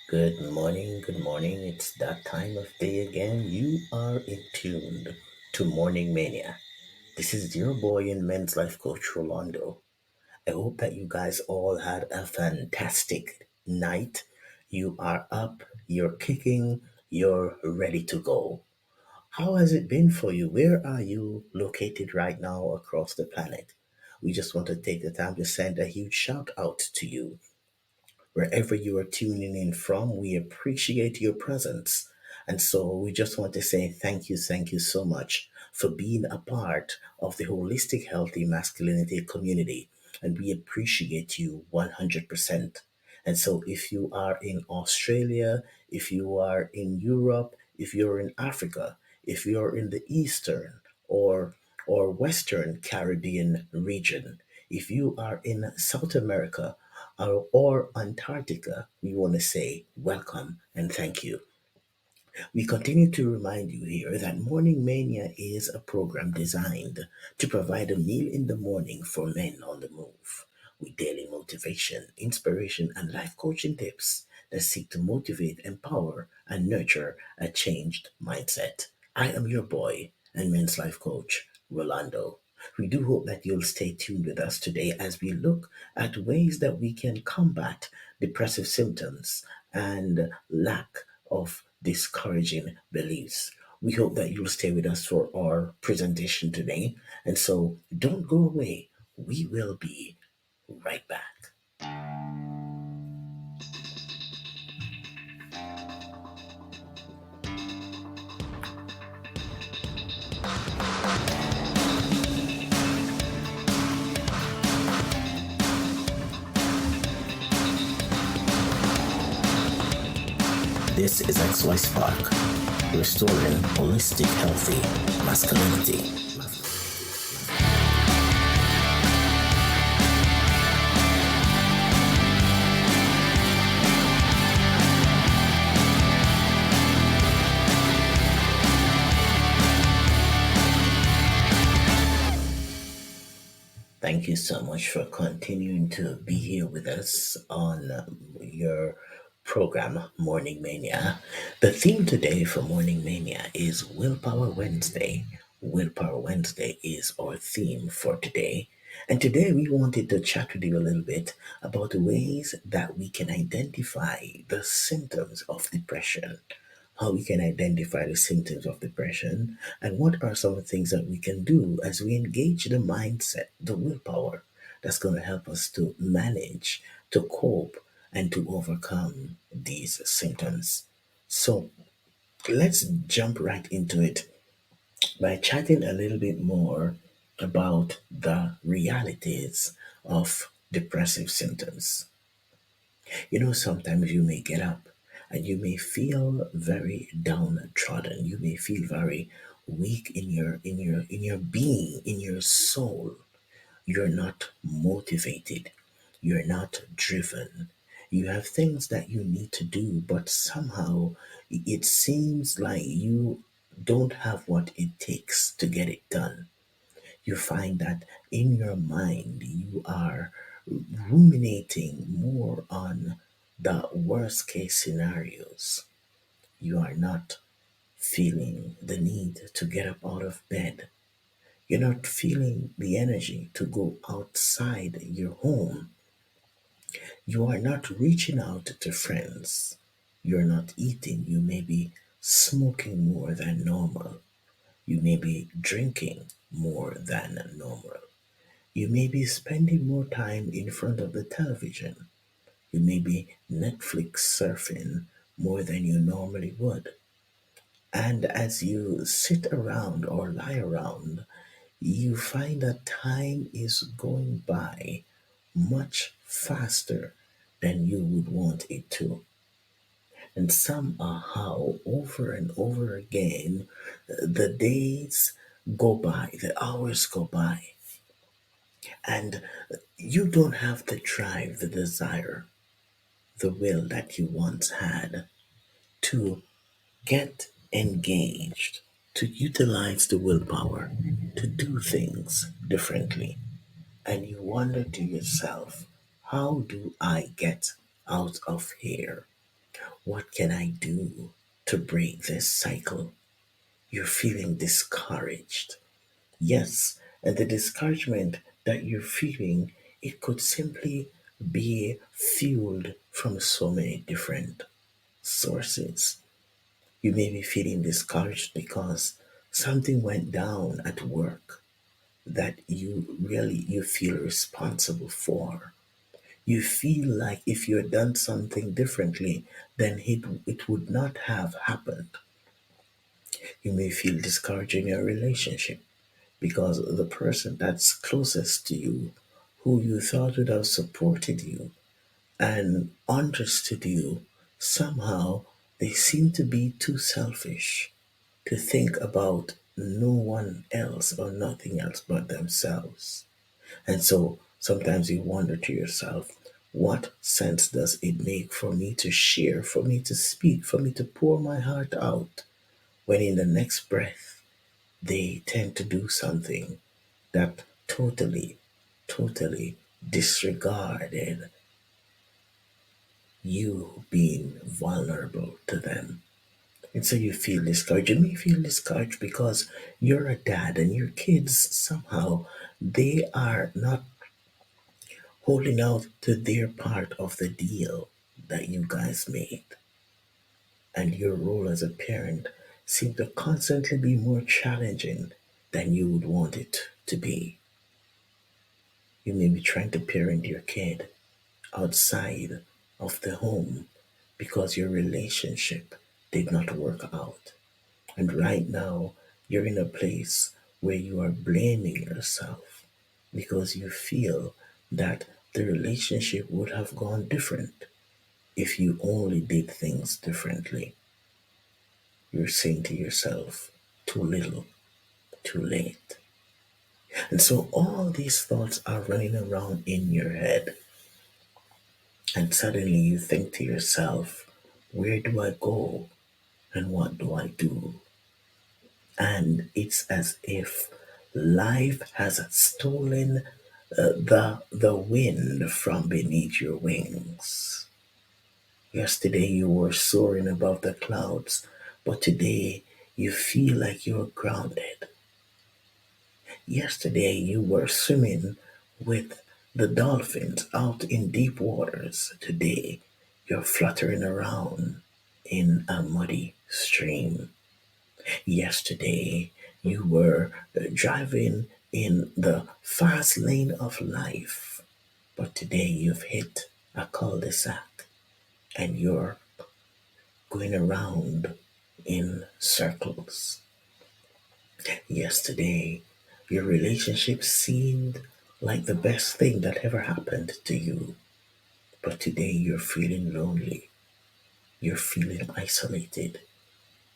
Good morning, good morning. It's that time of day again. You are in tuned to Morning Mania. This is your boy and men's life coach Rolando. I hope that you guys all had a fantastic night. You are up, you're kicking, you're ready to go. How has it been for you? Where are you located right now across the planet? We just want to take the time to send a huge shout out to you. Wherever you are tuning in from, we appreciate your presence. And so we just want to say thank you so much for being a part of the holistic, healthy masculinity community. And we appreciate you 100%. And so if you are in Australia, if you are in Europe, if you're in Africa, if you're in the Eastern or Western Caribbean region, if you are in South America, or Antarctica, we want to say welcome and thank you. We continue to remind you here that Morning Mania is a program designed to provide a meal in the morning for men on the move with daily motivation, inspiration, and life coaching tips that seek to motivate, empower, and nurture a changed mindset. I am your boy and men's life coach, Rolando. We do hope that you'll stay tuned with us today as we look at ways that we can combat depressive symptoms and lack of discouraging beliefs. We hope that you'll stay with us for our presentation today. And so don't go away. We will be right back. This is xyspark, restoring holistic, healthy masculinity. Thank you so much for continuing to be here with us on your program, Morning Mania. The theme today for Morning Mania is Willpower Wednesday. Willpower Wednesday is our theme for today. And today we wanted to chat with you a little bit about the ways that we can identify the symptoms of depression, how we can identify the symptoms of depression, and what are some of the things that we can do as we engage the mindset, the willpower that's going to help us to manage, to cope, and to overcome these symptoms. So let's jump right into it by chatting a little bit more about the realities of depressive symptoms. Sometimes you may get up and you may feel very downtrodden. You may feel very weak in your being, in your soul. You're not motivated. You're not driven. You have things that you need to do, but somehow it seems like you don't have what it takes to get it done. You find that in your mind you are ruminating more on the worst case scenarios. You are not feeling the need to get up out of bed. You're not feeling the energy to go outside your home. You are not reaching out to friends. You're not eating. You may be smoking more than normal. You may be drinking more than normal. You may be spending more time in front of the television. You may be Netflix surfing more than you normally would. And as you sit around or lie around, you find that time is going by much faster than you would want it to. And somehow, over and over again, the days go by, the hours go by, and you don't have the drive, the desire, the will that you once had to get engaged, to utilize the willpower to do things differently. And you wonder to yourself, how do I get out of here? What can I do to break this cycle? You're feeling discouraged. Yes, and the discouragement that you're feeling, it could simply be fueled from so many different sources. You may be feeling discouraged because something went down at work that you feel responsible for. You feel like if you had done something differently, then it would not have happened. You may feel discouraged in your relationship because the person that's closest to you, who you thought would have supported you and understood you, somehow they seem to be too selfish to think about no one else or nothing else but themselves. And so sometimes you wonder to yourself, what sense does it make for me to share, for me to speak, for me to pour my heart out, when in the next breath they tend to do something that totally disregarded you being vulnerable to them. And so you feel discouraged. You may feel discouraged because you're a dad and your kids somehow they are not holding out to their part of the deal that you guys made. And your role as a parent seems to constantly be more challenging than you would want it to be. You may be trying to parent your kid outside of the home because your relationship did not work out. And right now, you're in a place where you are blaming yourself because you feel that the relationship would have gone different if you only did things differently. You're saying to yourself, too little, too late. And so all these thoughts are running around in your head. And suddenly you think to yourself, where do I go and what do I do? And it's as if life has stolen the wind from beneath your wings. Yesterday you were soaring above the clouds, but today you feel like you're grounded. Yesterday you were swimming with the dolphins out in deep waters. Today you're fluttering around in a muddy stream. Yesterday you were driving in the fast lane of life, but today you've hit a cul-de-sac and you're going around in circles. Yesterday, your relationship seemed like the best thing that ever happened to you, but today you're feeling lonely. You're feeling isolated.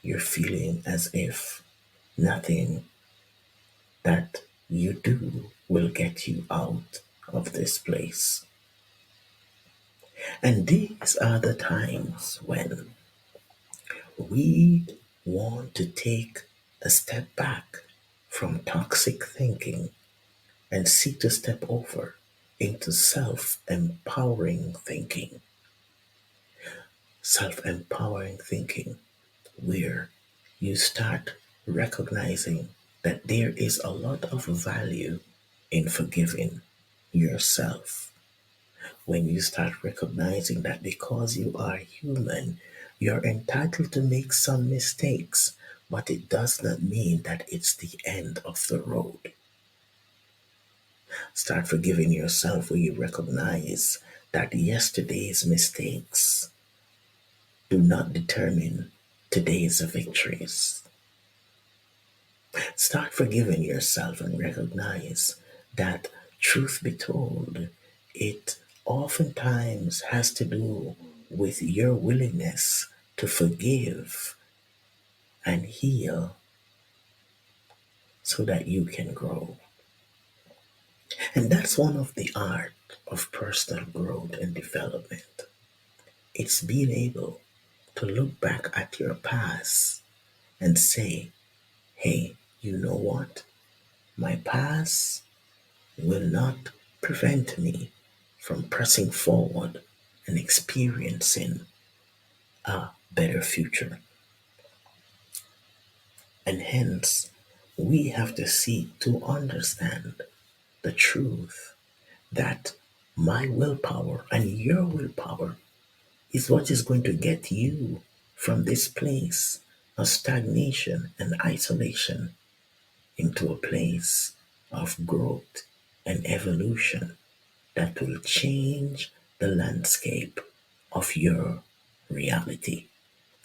You're feeling as if nothing that you do will get you out of this place. And these are the times when we want to take a step back from toxic thinking and seek to step over into self empowering thinking. Self empowering thinking, where you start recognizing that there is a lot of value in forgiving yourself. When you start recognizing that because you are human, you're entitled to make some mistakes, but it does not mean that it's the end of the road. Start forgiving yourself where you recognize that yesterday's mistakes do not determine today's victories. Start forgiving yourself and recognize that, truth be told, it oftentimes has to do with your willingness to forgive and heal so that you can grow. And that's one of the art of personal growth and development. It's being able to look back at your past and say, hey, you know what? My past will not prevent me from pressing forward and experiencing a better future. And hence, we have to seek to understand the truth that my willpower and your willpower is what is going to get you from this place of stagnation and isolation into a place of growth and evolution that will change the landscape of your reality.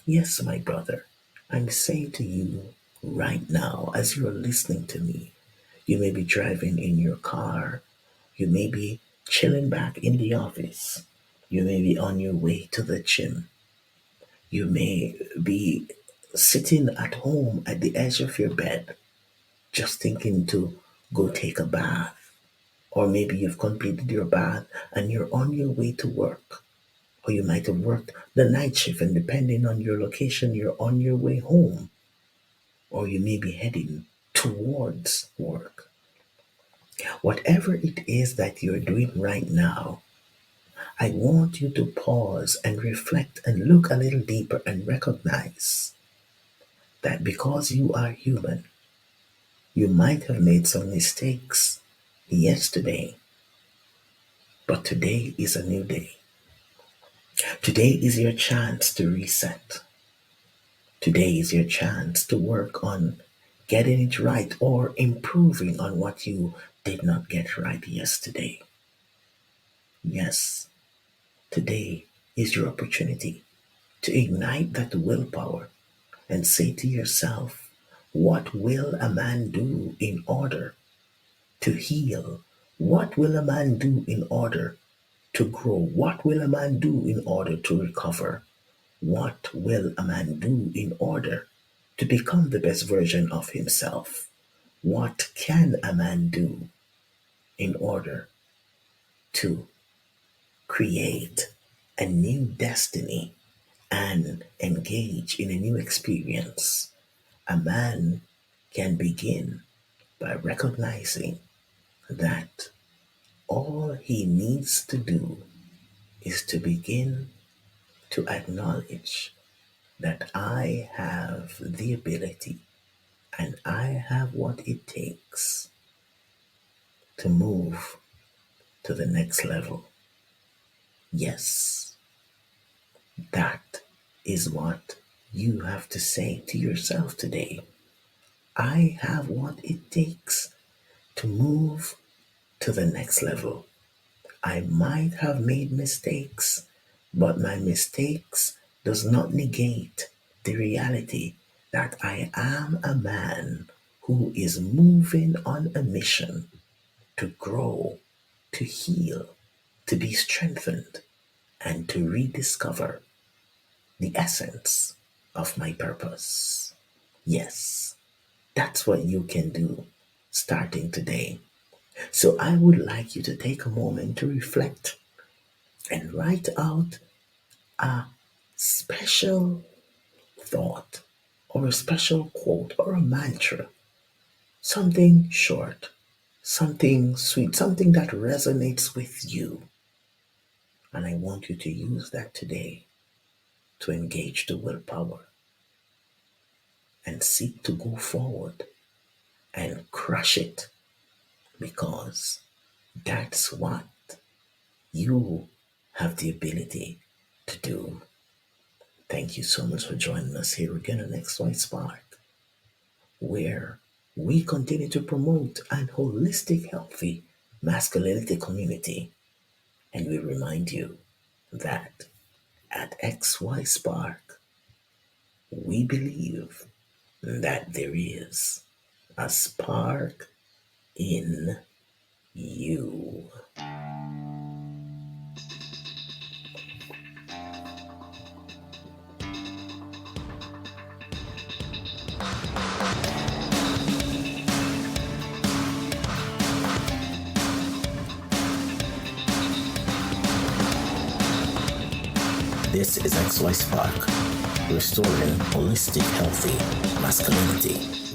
Yes, my brother, I'm saying to you right now, as you're listening to me, you may be driving in your car, you may be chilling back in the office, you may be on your way to the gym, you may be sitting at home at the edge of your bed, just thinking to go take a bath, or maybe you've completed your bath and you're on your way to work. Or you might have worked the night shift, and depending on your location, you're on your way home, or you may be heading towards work. Whatever it is that you're doing right now, I want you to pause and reflect and look a little deeper and recognize that because you are human, you might have made some mistakes yesterday, but today is a new day. Today is your chance to reset. Today is your chance to work on getting it right or improving on what you did not get right yesterday. Yes, today is your opportunity to ignite that willpower and say to yourself, what will a man do in order to heal? What will a man do in order to grow? What will a man do in order to recover? What will a man do in order to become the best version of himself? What can a man do in order to create a new destiny and engage in a new experience? A man can begin by recognizing that all he needs to do is to begin to acknowledge that I have the ability and I have what it takes to move to the next level. Yes, that is what you have to say to yourself today. I have what it takes to move to the next level. I might have made mistakes, but my mistakes does not negate the reality that I am a man who is moving on a mission to grow, to heal, to be strengthened, and to rediscover the essence of my purpose. Yes, that's what you can do starting today. So I would like you to take a moment to reflect and write out a special thought or a special quote or a mantra, something short, something sweet, something that resonates with you. And I want you to use that today to engage the willpower and seek to go forward and crush it because that's what you have the ability to do. Thank you so much for joining us here again on xyspark, where we continue to promote an holistic, healthy masculinity community. And we remind you that at xyspark, we believe that there is a spark in you. This is XY Spark, restoring holistic, healthy masculinity.